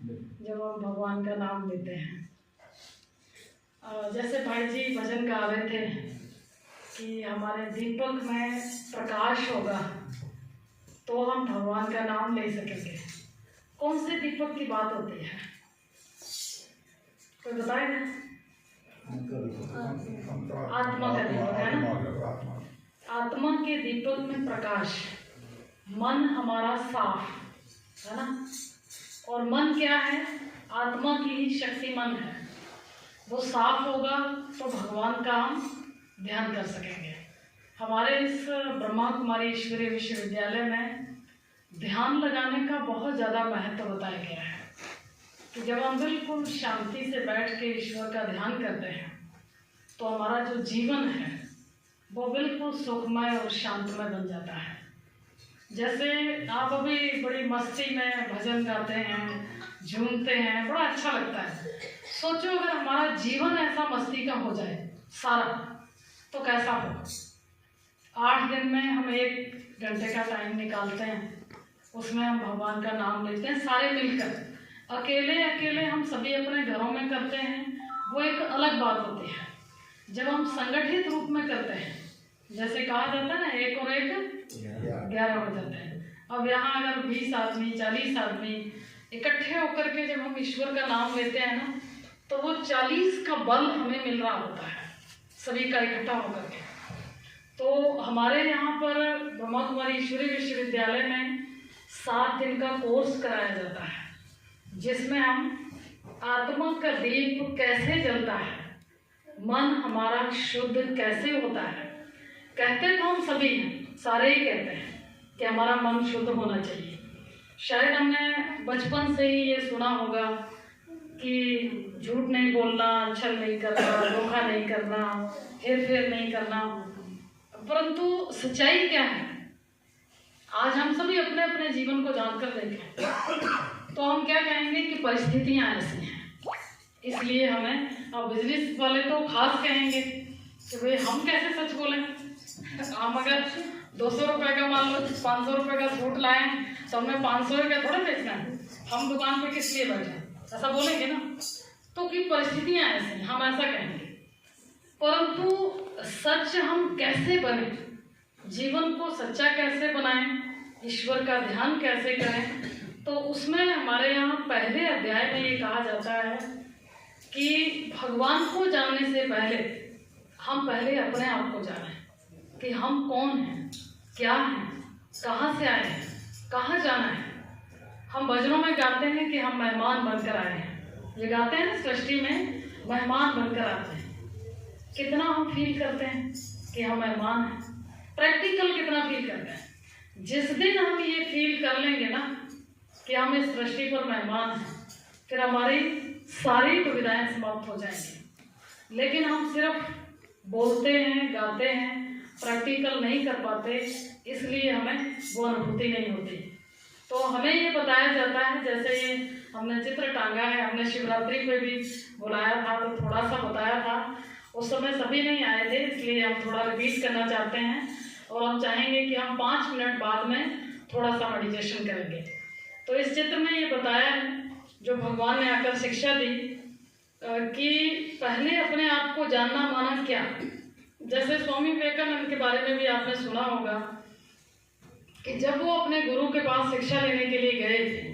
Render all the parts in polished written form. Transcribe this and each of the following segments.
जब हम भगवान का नाम लेते हैं। जैसे भाई जी भजन गा रहे थे कि हमारे दीपक में प्रकाश होगा तो हम भगवान का नाम ले सकेंगे। कौन से दीपक की बात होती है, कोई बताए ना? आत्मा का दीपक है ना। आत्मा के दीपक में प्रकाश, मन हमारा साफ है ना। और मन क्या है? आत्मा की ही शक्ति मन है। वो साफ होगा तो भगवान का हम ध्यान कर सकेंगे। हमारे इस ब्रह्मा कुमारी ईश्वरीय विश्वविद्यालय में ध्यान लगाने का बहुत ज़्यादा महत्व बताया गया है कि जब हम बिल्कुल शांति से बैठ के ईश्वर का ध्यान करते हैं तो हमारा जो जीवन है वो बिल्कुल सुखमय और शांतमय बन जाता है। जैसे आप अभी बड़ी मस्ती में भजन गाते हैं, झूमते हैं, बड़ा अच्छा लगता है। सोचो अगर हमारा जीवन ऐसा मस्ती का हो जाए सारा, तो कैसा हो। 8 दिन में हम 1 घंटे का टाइम निकालते हैं, उसमें हम भगवान का नाम लेते हैं सारे मिलकर। अकेले अकेले हम सभी अपने घरों में करते हैं, वो एक अलग बात होती है। जब हम संगठित रूप में करते हैं, जैसे कहा जाता है ना 1 और 1 11 हो जाते हैं। अब यहाँ अगर 20 आदमी 40 आदमी इकट्ठे होकर के जब हम ईश्वर का नाम लेते हैं ना, तो वो 40 का बल हमें मिल रहा होता है सभी का इकट्ठा होकर के। तो हमारे यहाँ पर ब्रह्मा कुमारी ईश्वरीय विश्वविद्यालय में 7 दिन का कोर्स कराया जाता है, जिसमें हम आत्मा का दीप कैसे जलता है, मन हमारा शुद्ध कैसे होता है। कहते तो हम सभी हैं, सारे ही कहते हैं कि हमारा मन शुद्ध होना चाहिए। शायद हमने बचपन से ही ये सुना होगा कि झूठ नहीं बोलना, छल नहीं करना, धोखा नहीं करना, हेर फेर नहीं करना। परंतु सच्चाई क्या है? आज हम सभी अपने अपने जीवन को जानकर देखें तो हम क्या कहेंगे कि परिस्थितियां ऐसी हैं, इसलिए हमें, अब बिजनेस वाले तो खास कहेंगे कि भाई हम कैसे सच बोलें। हम अगर 200 रुपये का मान लो 500 रुपये का सूट लाएं तो हमें 500 रुपये थोड़ा बेचना है, हम दुकान पे किस लिए बैठे, ऐसा बोलेंगे ना। तो कि परिस्थितियां ऐसी हैं, हम ऐसा कहेंगे। परंतु सच हम कैसे बने, जीवन को सच्चा कैसे बनाएं, ईश्वर का ध्यान कैसे करें, तो उसमें हमारे यहाँ पहले अध्याय में ये कहा जाता है कि भगवान को जानने से पहले हम पहले अपने आप को जानें कि हम कौन हैं, क्या हैं, कहाँ से आए हैं, कहाँ जाना है। हम भजनों में गाते हैं कि हम मेहमान बनकर आए हैं, ये गाते हैं ना, सृष्टि में मेहमान बनकर आते हैं। कितना हम फील करते हैं कि हम मेहमान हैं, प्रैक्टिकल कितना फील करते हैं। जिस दिन हम ये फील कर लेंगे ना कि हम इस सृष्टि पर मेहमान हैं, फिर हमारी सारी दुविधाएं समाप्त हो जाएंगी। लेकिन हम सिर्फ बोलते हैं, गाते हैं, प्रैक्टिकल नहीं कर पाते, इसलिए हमें वो अनुभूति नहीं होती। तो हमें ये बताया जाता है, जैसे ये हमने चित्र टांगा है, हमने शिवरात्रि पे भी बुलाया था तो थोड़ा सा बताया था, उस समय सभी नहीं आए थे, इसलिए हम थोड़ा रिपीट करना चाहते हैं। और हम चाहेंगे कि हम 5 मिनट बाद में थोड़ा सा मेडिटेशन करेंगे। तो इस चित्र में ये बताया है, जो भगवान ने आकर शिक्षा दी कि पहले अपने आप को जानना माना क्या। जैसे स्वामी विवेकानंद के बारे में भी आपने सुना होगा कि जब वो अपने गुरु के पास शिक्षा लेने के लिए गए थे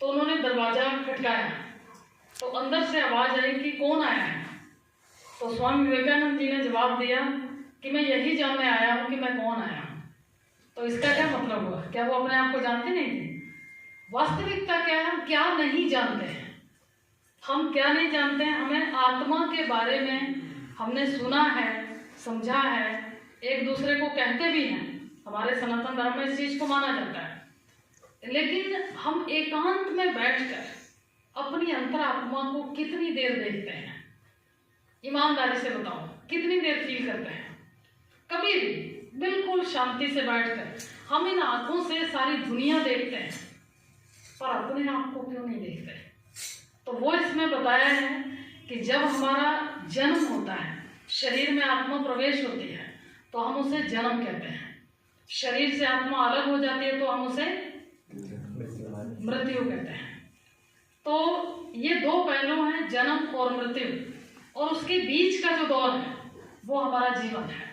तो उन्होंने दरवाजा खटकाया, तो अंदर से आवाज आई कि कौन आया है। तो स्वामी विवेकानंद जी ने जवाब दिया कि मैं यही जानने आया हूँ कि मैं कौन आया हूँ। तो इसका क्या मतलब हुआ? क्या वो अपने आप को जानते नहीं थे? वास्तविकता क्या है, हम क्या नहीं जानते हैं। हम क्या नहीं जानते हैं, हमें आत्मा के बारे में हमने सुना है, समझा है, एक दूसरे को कहते भी हैं, हमारे सनातन धर्म में इस चीज को माना जाता है। लेकिन हम एकांत में बैठकर अपनी अंतरात्मा को कितनी देर देखते हैं? ईमानदारी से बताओ, कितनी देर फील करते हैं? कभी भी बिल्कुल शांति से बैठकर हम इन आंखों से सारी दुनिया देखते हैं, पर अपने आप को क्यों नहीं देखते? तो वो इसमें बताया है कि जब हमारा जन्म होता है, शरीर में आत्मा प्रवेश होती है, तो हम उसे जन्म कहते हैं। शरीर से आत्मा अलग हो जाती है तो हम उसे मृत्यु कहते हैं। तो ये दो पहलू हैं, जन्म और मृत्यु, और उसके बीच का जो दौर है वो हमारा जीवन है।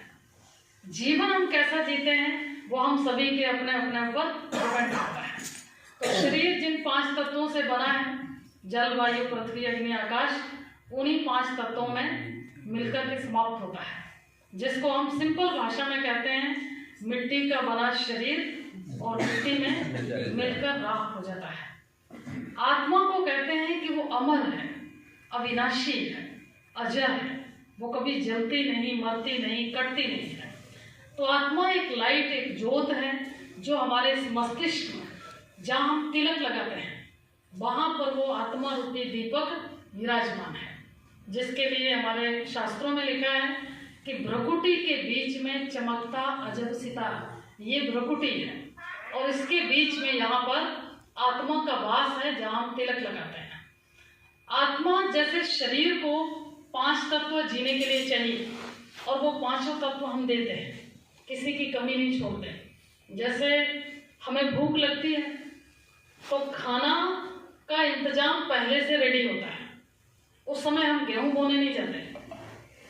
जीवन हम कैसा जीते हैं वो हम सभी के अपने अपने ऊपर डिपेंड करता है। तो शरीर जिन 5 तत्वों से बना है, जल, वायु, पृथ्वी, अग्नि, आकाश, उन्हीं 5 तत्वों में मिलकर के समाप्त होता है, जिसको हम सिंपल भाषा में कहते हैं मिट्टी का बना शरीर और मिट्टी में मिलकर राख हो जाता है। आत्मा को कहते हैं कि वो अमर है, अविनाशी है, अजर है, वो कभी जलती नहीं, मरती नहीं, कटती नहीं है। तो आत्मा एक लाइट, एक ज्योत है जो हमारे इस मस्तिष्क में, जहाँ हम तिलक लगाते हैं, वहाँ पर वो आत्मा रूपी दीपक विराजमान है, जिसके लिए हमारे शास्त्रों में लिखा है कि भ्रकुटी के बीच में चमकता अजब सितारा, ये भ्रकुटी है, और इसके बीच में यहाँ पर आत्मा का वास है, जहाँ हम तिलक लगाते हैं। आत्मा जैसे शरीर को 5 तत्व जीने के लिए चाहिए, और वो 5 तत्व हम देते हैं, किसी की कमी नहीं छोड़ते। जैसे हमें भूख लगती है तो खाना का इंतजाम पहले से रेडी होता है, उस समय हम गेहूं बोने नहीं जाते।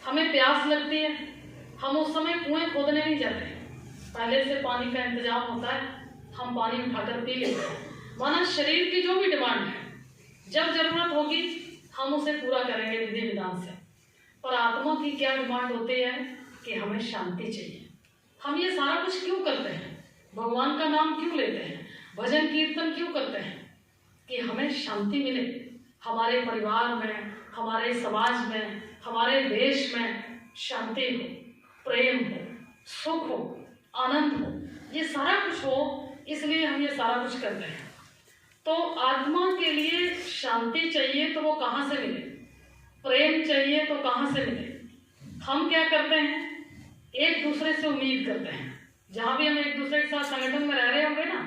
हमें प्यास लगती है, हम उस समय कुएं खोदने नहीं जाते, पहले से पानी का इंतजाम होता है, हम पानी उठाकर पी लेते हैं। माना शरीर की जो भी डिमांड है, जब जरूरत होगी हम उसे पूरा करेंगे विधि विधान से। पर आत्मा की क्या डिमांड होती है कि हमें शांति चाहिए। हम ये सारा कुछ क्यों करते हैं, भगवान का नाम क्यों लेते हैं, भजन कीर्तन क्यों करते हैं, कि हमें शांति मिले, हमारे परिवार में, हमारे समाज में, हमारे देश में शांति हो, प्रेम हो, सुख हो, आनंद हो, ये सारा कुछ हो, इसलिए हम ये सारा कुछ करते हैं। तो आत्मा के लिए शांति चाहिए तो वो कहाँ से मिले, प्रेम चाहिए तो कहाँ से मिले। हम क्या करते हैं, एक दूसरे से उम्मीद करते हैं। जहाँ भी हम एक दूसरे के साथ संगठन में रह रहे होंगे ना,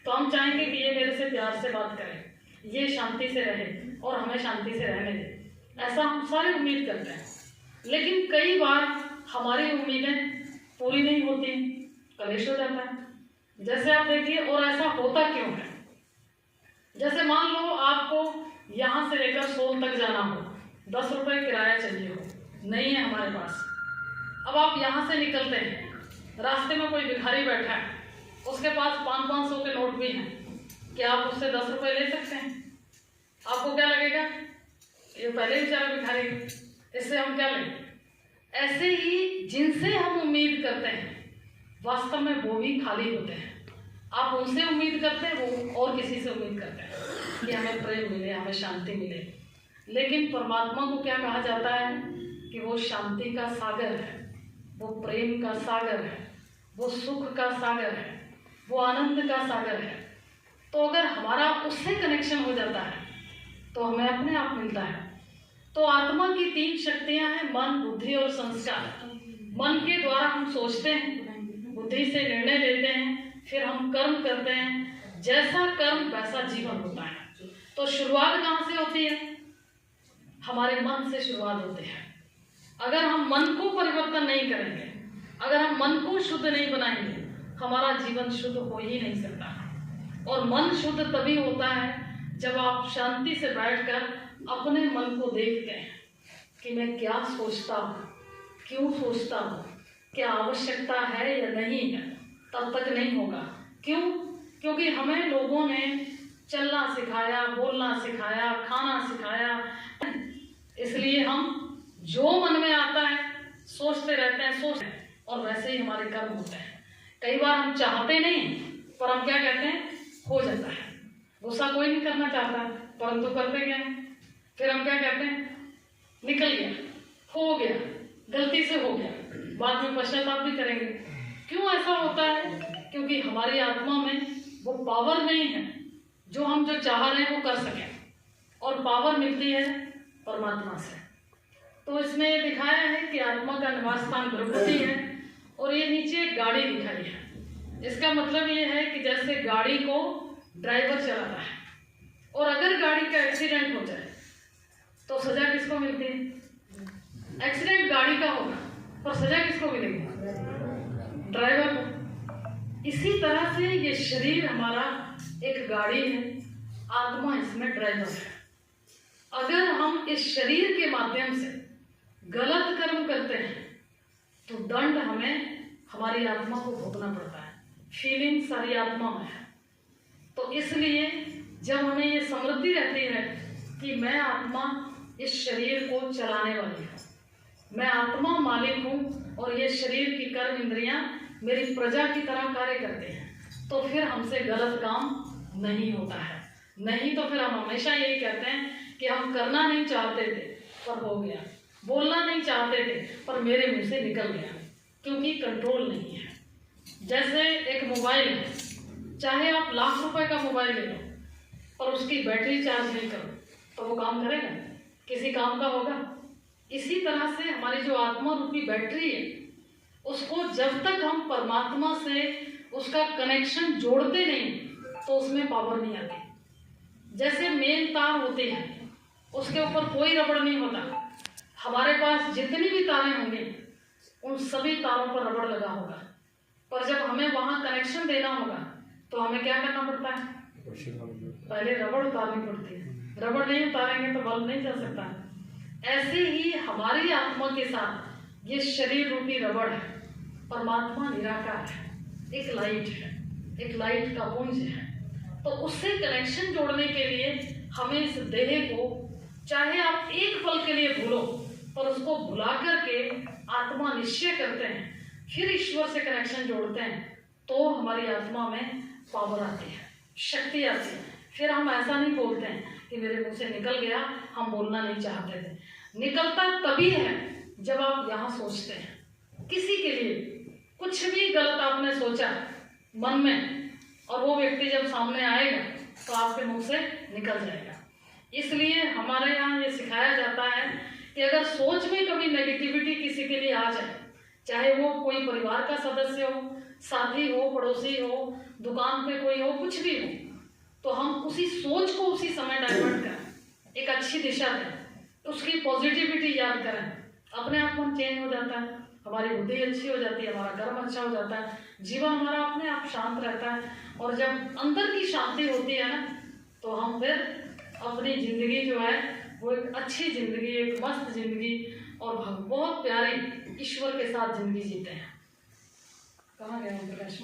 तो हम चाहेंगे कि ये मेरे से प्यार से बात करे, ये शांति से रहे और हमें शांति से रहने दे, ऐसा हम सारे उम्मीद करते हैं। लेकिन कई बार हमारी उम्मीदें पूरी नहीं होती, कलेश हो जाता है। जैसे आप देखिए, और ऐसा होता क्यों है, जैसे मान लो आपको यहाँ से लेकर सोल तक जाना हो, 10 रुपये किराया चाहिए हो, नहीं है हमारे पास। अब आप यहाँ से निकलते हैं, रास्ते में कोई भिखारी बैठा है, उसके पास 500 के नोट भी हैं, क्या आप उससे 10 रुपये ले सकते हैं? आपको क्या लगेगा, ये पहले बेचारा भिखारी, इससे हम क्या लें। ऐसे ही जिनसे हम उम्मीद करते हैं वास्तव में वो भी खाली होते हैं। आप उनसे उम्मीद करते हैं, वो और किसी से उम्मीद करते हैं कि हमें प्रेम मिले, हमें शांति मिले। लेकिन परमात्मा को क्या कहा जाता है कि वो शांति का सागर है, वो प्रेम का सागर है, वो सुख का सागर है, वो आनंद का सागर है। तो अगर हमारा उससे कनेक्शन हो जाता है तो हमें अपने आप मिलता है। तो आत्मा की 3 शक्तियां हैं, मन, बुद्धि और संस्कार। मन के द्वारा हम सोचते हैं, बुद्धि से निर्णय लेते हैं, फिर हम कर्म करते हैं, जैसा कर्म वैसा जीवन होता है। तो शुरुआत कहाँ से होती है, हमारे मन से शुरुआत होती है। अगर हम मन को परिवर्तन नहीं करेंगे, अगर हम मन को शुद्ध नहीं बनाएंगे, हमारा जीवन शुद्ध हो ही नहीं सकता। और मन शुद्ध तभी होता है जब आप शांति से बैठकर अपने मन को देखते हैं कि मैं क्या सोचता हूँ, क्यों सोचता हूँ, क्या आवश्यकता है या नहीं है। तब तक नहीं होगा। क्यों? क्योंकि हमें लोगों ने चलना सिखाया, बोलना सिखाया, खाना सिखाया, इसलिए हम जो मन में आता है सोचते रहते हैं, और वैसे ही हमारे कर्म होते हैं। कई बार हम चाहते नहीं, पर हम क्या कहते हैं, हो जाता है। गुस्सा कोई नहीं करना चाहता, परंतु करते क्या है, फिर हम क्या कहते हैं, निकल गया, हो गया, गलती से हो गया, बाद में पश्चाताप भी करेंगे। क्यों ऐसा होता है? क्योंकि हमारी आत्मा में वो पावर नहीं है जो हम जो चाह रहे हैं वो कर सकें, और पावर मिलती है परमात्मा से। तो इसमें ये दिखाया है कि आत्मा का निवास स्थान भ्रकुटी है, और ये नीचे एक गाड़ी दिखाई है। इसका मतलब ये है कि जैसे गाड़ी को ड्राइवर चलाता है, और अगर गाड़ी का एक्सीडेंट हो जाए तो सजा किसको मिलती है? एक्सीडेंट गाड़ी का होगा, पर सजा किसको मिलेगी? ड्राइवर को। इसी तरह से ये शरीर हमारा एक गाड़ी है, आत्मा इसमें ड्राइवर है। अगर हम इस शरीर के माध्यम से गलत कर्म करते हैं तो दंड हमें हमारी आत्मा को भोगना पड़ता है। फीलिंग सारी आत्मा में है। तो इसलिए जब हमें ये समृद्धि रहती है कि मैं आत्मा इस शरीर को चलाने वाली हूँ, मैं आत्मा मालिक हूँ और ये शरीर की कर्म इंद्रियां मेरी प्रजा की तरह कार्य करते हैं, तो फिर हमसे गलत काम नहीं होता है। नहीं तो फिर हम हमेशा यही कहते हैं कि हम करना नहीं चाहते थे पर हो गया, बोलना नहीं चाहते थे पर मेरे मुंह से निकल गया, क्योंकि कंट्रोल नहीं है। जैसे एक मोबाइल है, चाहे आप लाख रुपए का मोबाइल ले लो पर उसकी बैटरी चार्ज नहीं करो तो वो काम करेगा? किसी काम का होगा? इसी तरह से हमारी जो आत्मा रूपी बैटरी है, उसको जब तक हम परमात्मा से उसका कनेक्शन जोड़ते नहीं तो उसमें पावर नहीं आती। जैसे मेन तार होती है, उसके ऊपर कोई रबड़ नहीं होता। हमारे पास जितनी भी तारें होंगी उन सभी तारों पर रबड़ लगा होगा, पर जब हमें वहां कनेक्शन देना होगा तो हमें क्या करना पड़ता है? पहले रबड़ उतारनी पड़ती है। रबड़ नहीं उतारेंगे तो बल्ब नहीं चल सकता। ऐसे ही हमारी आत्मा के साथ ये शरीर रूपी रबड़ है। परमात्मा निराकार है, एक लाइट है, एक लाइट का पुंज है। तो उससे कनेक्शन जोड़ने के लिए हमें इस देह को, चाहे आप एक पल के लिए भूलो, पर उसको भुला करके आत्मा निश्चय करते हैं, फिर ईश्वर से कनेक्शन जोड़ते हैं, तो हमारी आत्मा में पावर आती है, शक्ति आती है। फिर हम ऐसा नहीं बोलते हैं कि मेरे मुंह से निकल गया, हम बोलना नहीं चाहते थे। निकलता तभी है जब आप यहाँ सोचते हैं किसी के लिए कुछ भी गलत आपने सोचा मन में, और वो व्यक्ति जब सामने आएगा तो आपके मुंह से निकल जाएगा। इसलिए हमारे यहाँ ये सिखाया जाता है कि अगर सोच में कभी नेगेटिविटी किसी के लिए आ जाए, चाहे वो कोई परिवार का सदस्य हो, साथी हो, पड़ोसी हो, दुकान पे कोई हो, कुछ भी हो, तो हम उसी सोच को उसी समय डाइवर्ट करें, एक अच्छी दिशा दें, उसकी पॉजिटिविटी याद करें, अपने आप मन चेंज हो जाता है, हमारी बुद्धि अच्छी हो जाती है, हमारा कर्म अच्छा हो जाता है, जीवन हमारा अपने आप शांत रहता है। और जब अंदर की शांति होती है ना, तो हम फिर अपनी जिंदगी जो है वो एक अच्छी जिंदगी, एक मस्त जिंदगी और बहुत प्यारी ईश्वर के साथ जिंदगी जीते हैं। कहाँ गए हम? प्रकाश